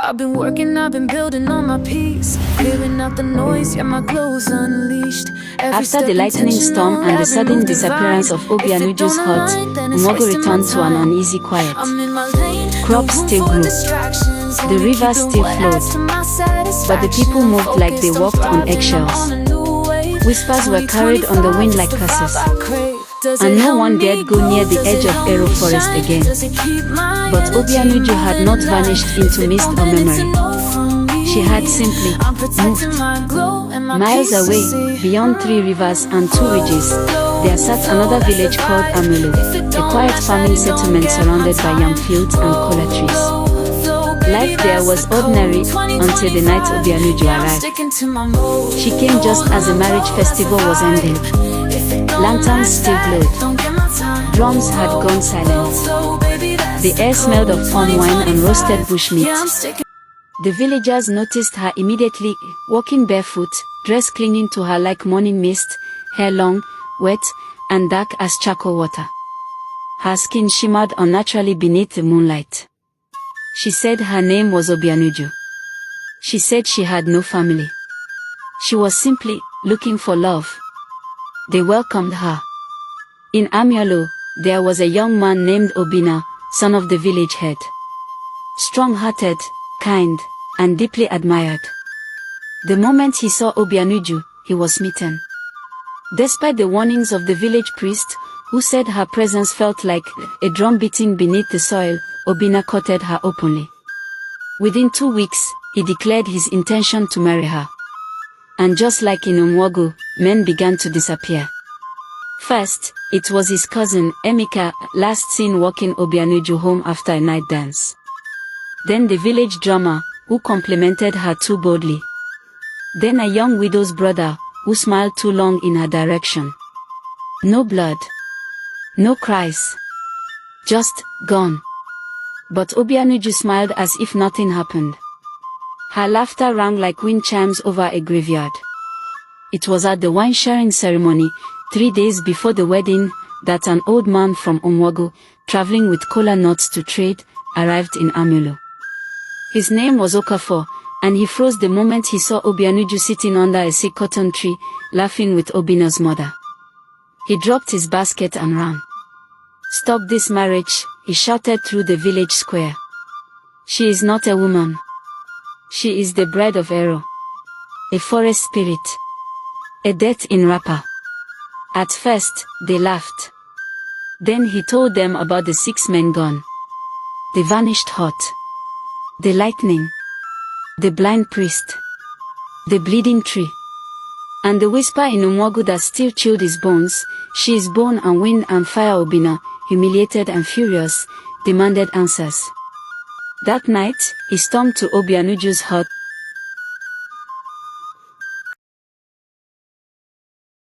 I've been working, I've been building on my peace, clearing out the noise, yeah, my glow's unleashed. After the lightning storm and the sudden disappearance of Obanuju's hut, Umogo returned to an uneasy quiet. Crops still grew, the rivers still flowed, but the people moved like they walked on eggshells. Whispers were carried on the wind like curses, and no one dared go near the edge of Ero forest again. But Obanuju had not vanished into mist or memory. She had simply moved. Miles away, beyond 3 rivers and 2 ridges, there sat another village called Amulu, a quiet farming settlement surrounded by yam fields and kola trees. Life there was ordinary until the night Obanuju arrived. She came just as the marriage festival was ending. Lanterns still glowed. Drums had gone silent. The air smelled of palm wine and roasted bushmeat. The villagers noticed her immediately, walking barefoot, dress clinging to her like morning mist, hair long, wet, and dark as charcoal water. Her skin shimmered unnaturally beneath the moonlight. She said her name was Obanuju. She said she had no family. She was simply looking for love. They welcomed her. In Amiolo, there was a young man named Obina, son of the village head. Strong-hearted, kind, and deeply admired. The moment he saw Obanuju, he was smitten. Despite the warnings of the village priest, who said her presence felt like a drum beating beneath the soil, Obina courted her openly. Within 2 weeks, he declared his intention to marry her. And just like in Umwogo, men began to disappear. First, it was his cousin, Emeka, last seen walking Obanuju home after a night dance. Then the village drummer, who complimented her too boldly. Then a young widow's brother, who smiled too long in her direction. No blood. No cries. Just gone. But Obanuju smiled as if nothing happened. Her laughter rang like wind chimes over a graveyard. It was at the wine-sharing ceremony, 3 days before the wedding, that an old man from Umwogo, traveling with kola nuts to trade, arrived in Amulo. His name was Okafor, and he froze the moment he saw Obanuju sitting under a sick cotton tree, laughing with Obina's mother. He dropped his basket and ran. "Stop this marriage," he shouted through the village square. "She is not a woman. She is the bride of Ero. A forest spirit. A death in wrapper." At first, they laughed. Then he told them about the 6 men gone. The vanished hut. The lightning. The blind priest. The bleeding tree. And the whisper in Umwogo that still chilled his bones, "She is bone and wind and fire." Obina, humiliated and furious, demanded answers. That night, he stormed to Obanuju's hut,